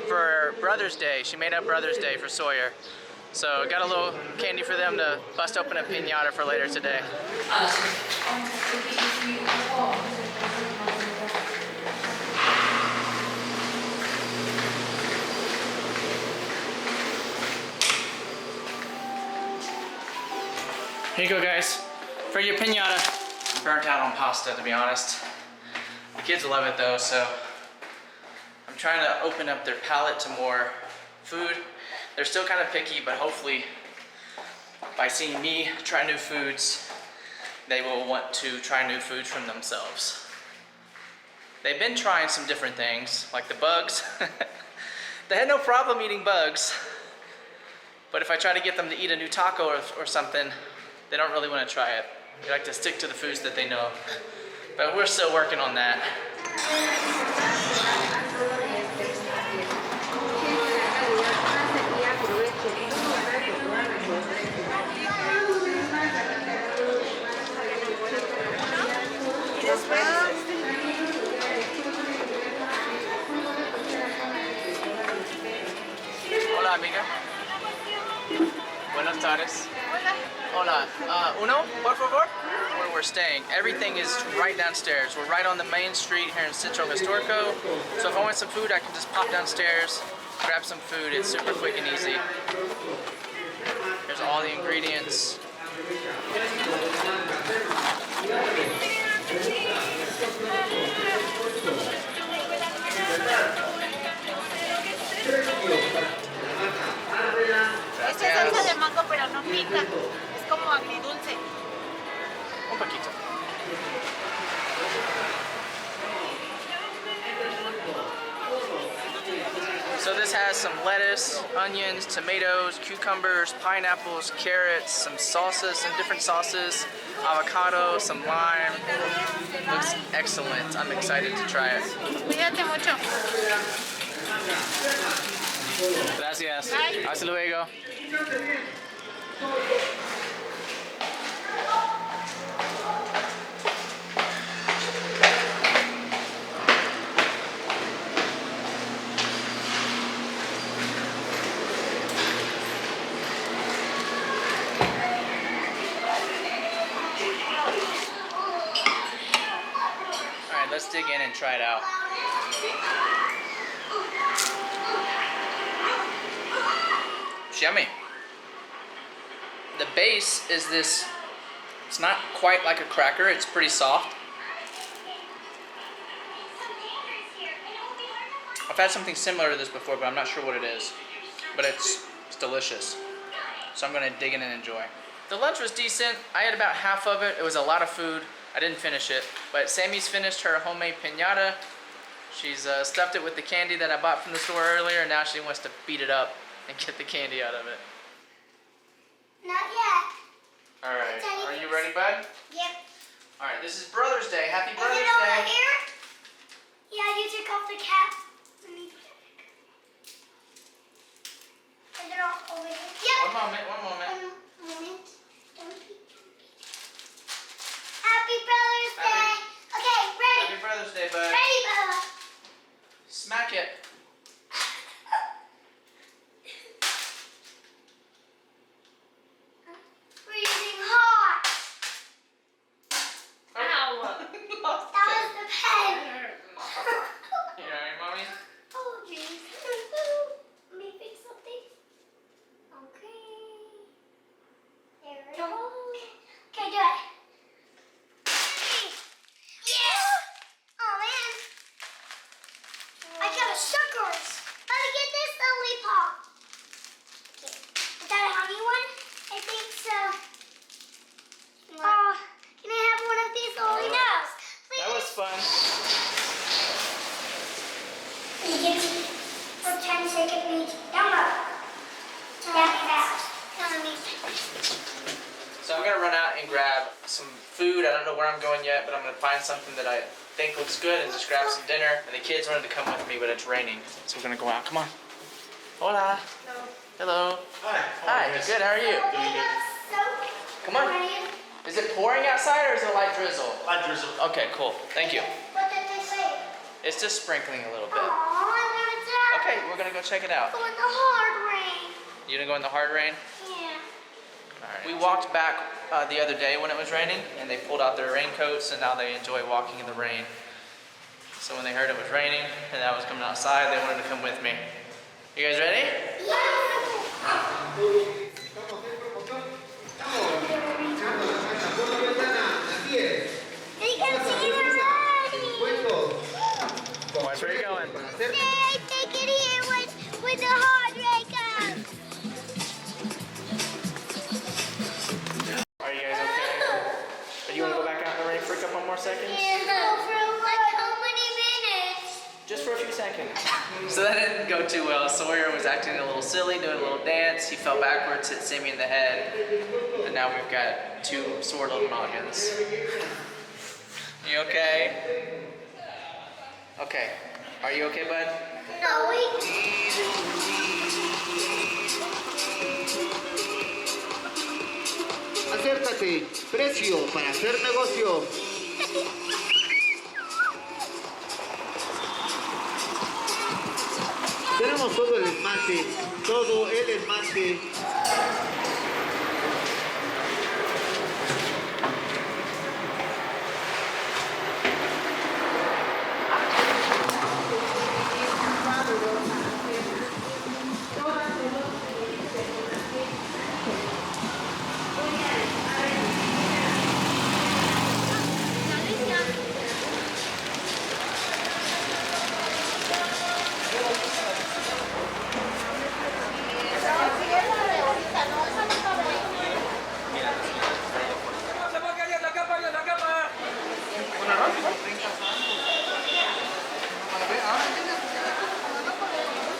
for Brother's Day. She made up Brother's Day for Sawyer. So got a little candy for them to bust open a piñata for later today. Here you go, guys, for your piñata. I'm burnt out on pasta, to be honest. The kids love it though, so I'm trying to open up their palate to more food. They're still kind of picky, but hopefully by seeing me try new foods, they will want to try new foods from themselves. They've been trying some different things, like the bugs. They had no problem eating bugs, but if I try to get them to eat a new taco or something, they don't really want to try it. They like to stick to the foods that they know. But we're still working on that. Hola, amiga. Buenas tardes. Hola. Uno, por favor? Where we're staying. Everything is right downstairs. We're right on the main street here in Centro Historico. So if I want some food, I can just pop downstairs, grab some food. It's super quick and easy. Here's all the ingredients. Esta es salsa de mango, pero no pica. Es como agridulce. Un poquito. So this has some lettuce, onions, tomatoes, cucumbers, pineapples, carrots, some salsas, some different sauces, avocado, some lime. Looks excellent. I'm excited to try it. Cuídate mucho. Gracias. Hasta luego. Alright, let's dig in and try it out. It's yummy. The base is this, it's not quite like a cracker, it's pretty soft. I've had something similar to this before, but I'm not sure what it is. But it's delicious. So I'm gonna dig in and enjoy. The lunch was decent. I had about half of it. It was a lot of food. I didn't finish it. But Sammy's finished her homemade piñata. She's stuffed it with the candy that I bought from the store earlier, and now she wants to beat it up and get the candy out of it. Not yet. All right. This is Brother's Day. Happy Is Brother's it over Day. here? Yeah, you took off the cap. Let me put it back. Is it all over here? Yep. One moment. One moment. Don't be. Happy Brother's Day. Okay, ready. Happy Brother's Day, bud. Ready, Bella. Smack it. Freezing hot. Ow! That was the pen. You alright, mommy? Oh, jeez. Let me fix something. Okay. There we go. Okay, do it. Yes! Oh, man. I got a suckers. Let me get this lollipop. Okay. Is that a honey one? I think so. Oh, can I have one of these lollipops? Please? That was fun. You get for 10 second meet. Yumma. That fast. So I'm gonna run out and grab some food. I don't know where I'm going yet, but I'm gonna find something that I think looks good and just grab some dinner. And the kids wanted to come with me, but it's raining, so we're gonna go out. Come on. Hola. Hello. Hi. Good. How are you? Come on. Is it pouring outside or is it light drizzle? Light drizzle. Okay. Cool. Thank you. What did they say? It's just sprinkling a little bit. Aw, I wanted to Okay, we're gonna go check it out. go in the hard rain. You gonna go in the hard rain? Yeah. Alright. We walked back the other day when it was raining, and they pulled out their raincoats, and now they enjoy walking in the rain. So when they heard it was raining and I was coming outside, they wanted to come with me. You guys ready? They can see it already. Watch where you're going. They take it here with the hard rain comes. Are you guys okay? Or you want to go back out in the rain for a couple more seconds? Yeah. For like how many minutes? Just for a few seconds. So that didn't go too well. Sawyer was acting a little silly, doing a little dance. He fell backwards, hit Sammy in the head. And now we've got two sore little noggins. You okay? Okay. Are you okay, bud? No, Acércate, precio para hacer negocio. Tenemos todo el esmalte, todo el esmalte.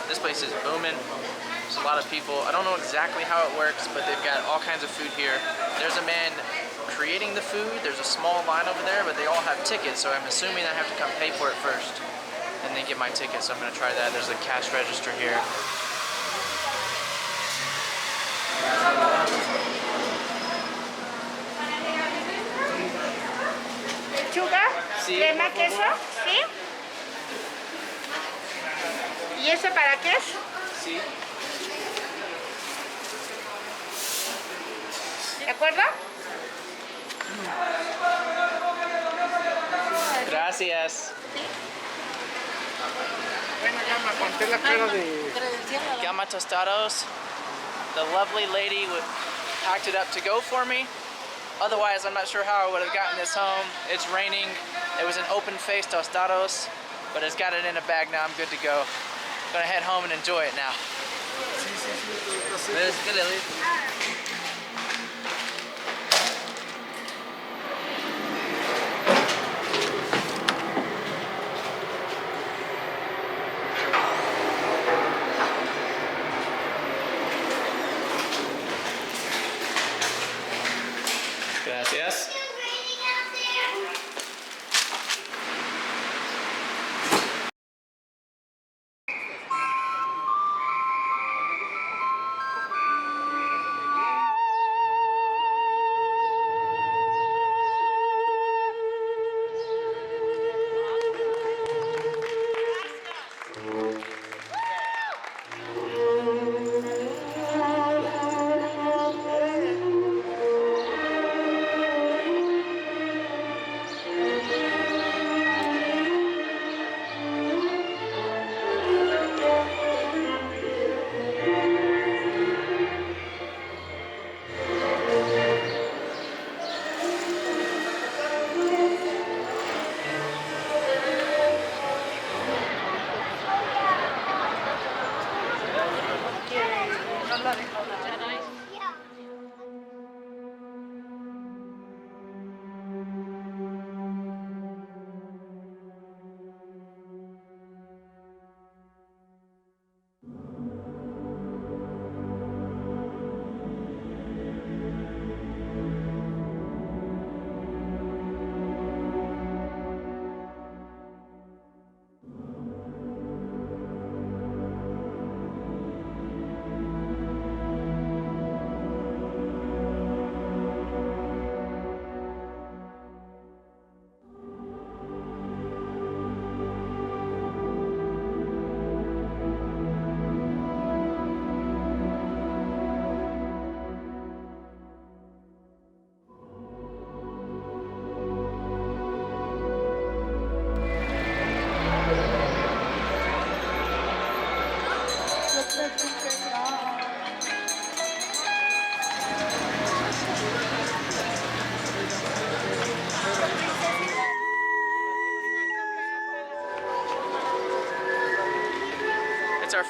This place is booming. There's a lot of people. I don't know exactly how it works, but they've got all kinds of food here. There's a man creating the food. There's a small line over there, but they all have tickets, so I'm assuming I have to come pay for it first and then get my ticket, so I'm gonna try that. There's a cash register here. ¿Lechuga? Sí, ¿Crema, por queso? favor. ¿Sí? ¿Y eso para qué es? Sí. ¿De acuerdo? Gracias. Bueno, ya me conté la cara de... Got tostados. The lovely lady packed it up to go for me. Otherwise, I'm not sure how I would have gotten this home. It's raining. It was an open-faced tostados, but it's got it in a bag now. I'm good to go. Gonna head home and enjoy it now. Gracias. Still raining out there?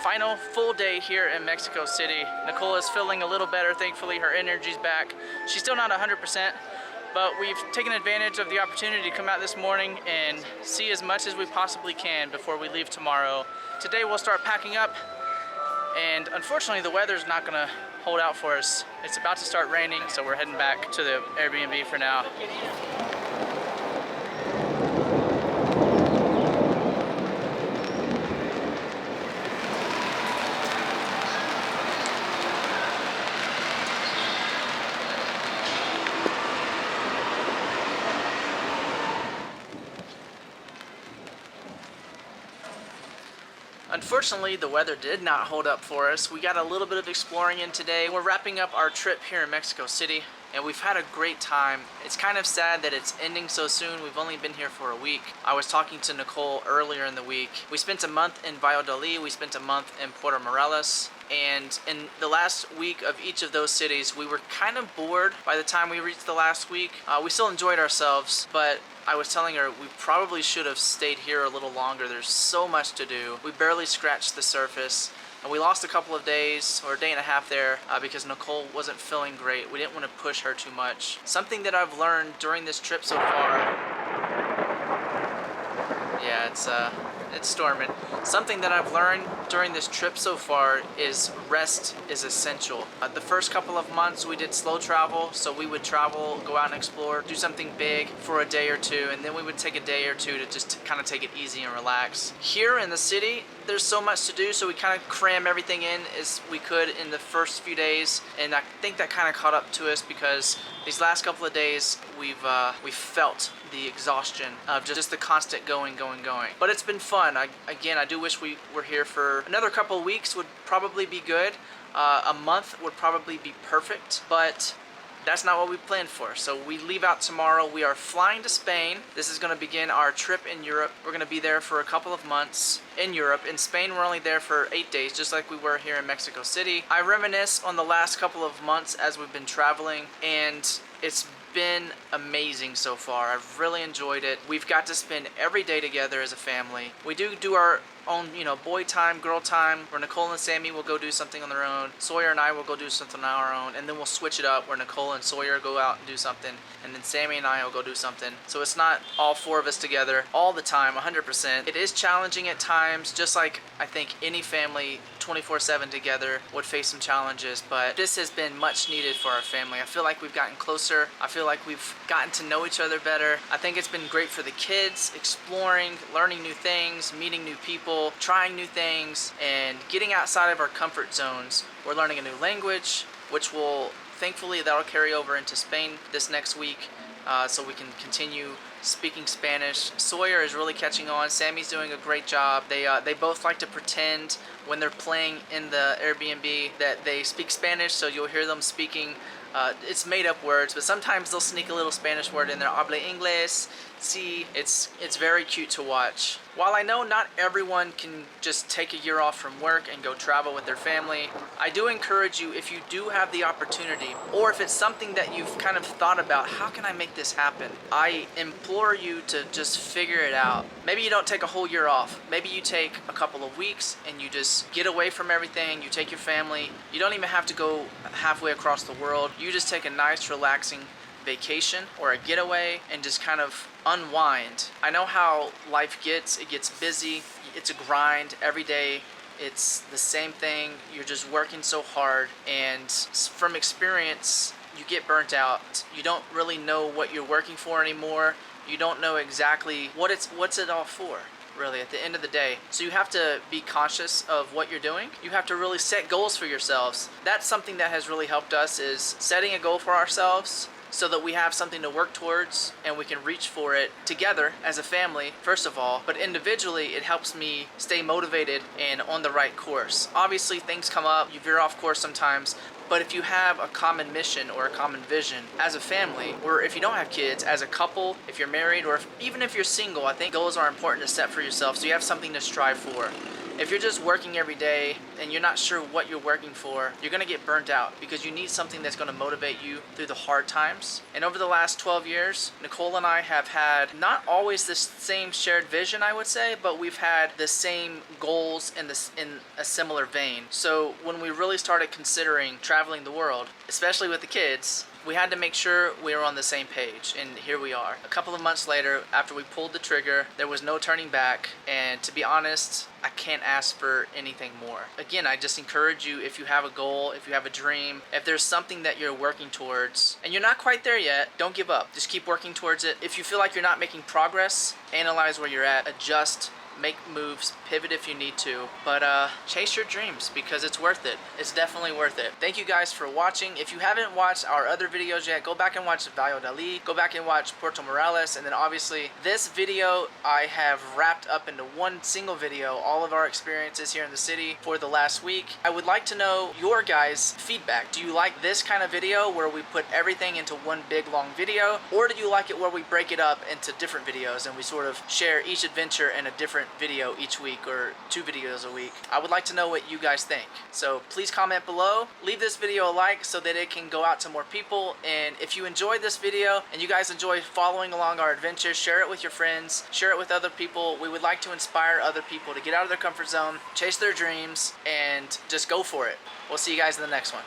final full day here in Mexico City. Nicole is feeling a little better, thankfully. Her energy's back. She's still not 100%, but we've taken advantage of the opportunity to come out this morning and see as much as we possibly can before we leave tomorrow. Today we'll start packing up, and unfortunately the weather's not gonna hold out for us. It's about to start raining, so we're heading back to the Airbnb for now. Unfortunately, the weather did not hold up for us. We got a little bit of exploring in today. We're wrapping up our trip here in Mexico City, and we've had a great time. It's kind of sad that it's ending so soon. We've only been here for a week. I was talking to Nicole earlier in the week. We spent a month in Valladolid, we spent a month in Puerto Morelos, and in the last week of each of those cities, we were kind of bored by the time we reached the last week. We still enjoyed ourselves, but I was telling her we probably should have stayed here a little longer. There's so much to do. We barely scratched the surface. And we lost a couple of days, or a day and a half there, because Nicole wasn't feeling great. We didn't want to push her too much. Something that I've learned during this trip so far, yeah, it's storming. Something that I've learned during this trip so far is rest is essential. The first couple of months we did slow travel, so we would travel, go out and explore, do something big for a day or two, and then we would take a day or two to just kind of take it easy and relax. Here in the city, there's so much to do, so we kind of cram everything in as we could in the first few days, and I think that kind of caught up to us because these last couple of days we've felt the exhaustion of just the constant going. But it's been fun. Again, I do wish we were here for another couple of weeks. Would probably be good. A month would probably be perfect, but that's not what we planned for. So we leave out tomorrow. We are flying to Spain. This is going to begin our trip in Europe. We're going to be there for a couple of months in Europe. In Spain, we're only there for 8 days, just like we were here in Mexico City. I reminisce on the last couple of months as we've been traveling, and it's been amazing so far. I've really enjoyed it. We've got to spend every day together as a family. We do our own, boy time, girl time, where Nicole and Sammy will go do something on their own. Sawyer and I will go do something on our own, and then we'll switch it up where Nicole and Sawyer go out and do something, and then Sammy and I will go do something. So it's not all four of us together all the time, 100%. It is challenging at times, just like I think any family 24/7 together would face some challenges, but this has been much needed for our family. I feel like we've gotten closer. I feel like we've gotten to know each other better. I think it's been great for the kids, exploring, learning new things, meeting new people, trying new things, and getting outside of our comfort zones. We're learning a new language, which will, thankfully, that'll carry over into Spain this next week, so we can continue speaking Spanish. Sawyer is really catching on. Sammy's doing a great job. They both like to pretend when they're playing in the Airbnb that they speak Spanish, so you'll hear them speaking. It's made up words, but sometimes they'll sneak a little Spanish word in there. Habla inglés. See, it's very cute to watch. While I know not everyone can just take a year off from work and go travel with their family, I do encourage you, if you do have the opportunity, or if it's something that you've kind of thought about, how can I make this happen? I implore you to just figure it out. Maybe you don't take a whole year off. Maybe you take a couple of weeks and you just get away from everything. You take your family. You don't even have to go halfway across the world. You just take a nice, relaxing vacation or a getaway and just kind of unwind. I know how life gets. It gets busy. It's a grind every day. It's the same thing. You're just working so hard, and from experience, you get burnt out. You don't really know what you're working for anymore. You don't know exactly what's it all for, really, at the end of the day. So you have to be conscious of what you're doing. You have to really set goals for yourselves. That's something that has really helped us, is setting a goal for ourselves so that we have something to work towards and we can reach for it together as a family, first of all. But individually, it helps me stay motivated and on the right course. Obviously, things come up, you veer off course sometimes, but if you have a common mission or a common vision as a family, or if you don't have kids, as a couple, if you're married, or even if you're single, I think goals are important to set for yourself so you have something to strive for. If you're just working every day and you're not sure what you're working for, you're gonna get burnt out because you need something that's gonna motivate you through the hard times. And over the last 12 years, Nicole and I have had not always the same shared vision, I would say, but we've had the same goals in a similar vein. So when we really started considering traveling the world, especially with the kids, we had to make sure we were on the same page, and here we are. A couple of months later, after we pulled the trigger, there was no turning back, and to be honest, I can't ask for anything more. Again, I just encourage you, if you have a goal, if you have a dream, if there's something that you're working towards, and you're not quite there yet, don't give up. Just keep working towards it. If you feel like you're not making progress, analyze where you're at, adjust, make moves, pivot if you need to, but chase your dreams because it's worth it. It's definitely worth it. Thank you guys for watching. If you haven't watched our other videos yet, go back and watch Valladolid, go back and watch Puerto Morales, and then obviously this video I have wrapped up into one single video, all of our experiences here in the city for the last week. I would like to know your guys' feedback. Do you like this kind of video where we put everything into one big long video, or do you like it where we break it up into different videos and we sort of share each adventure in a different video each week or 2 videos a week? I would like to know what you guys think. So please comment below, leave this video a like so that it can go out to more people, and if you enjoyed this video and you guys enjoy following along our adventures, share it with your friends, share it with other people. We would like to inspire other people to get out of their comfort zone, chase their dreams, and just go for it. We'll see you guys in the next one.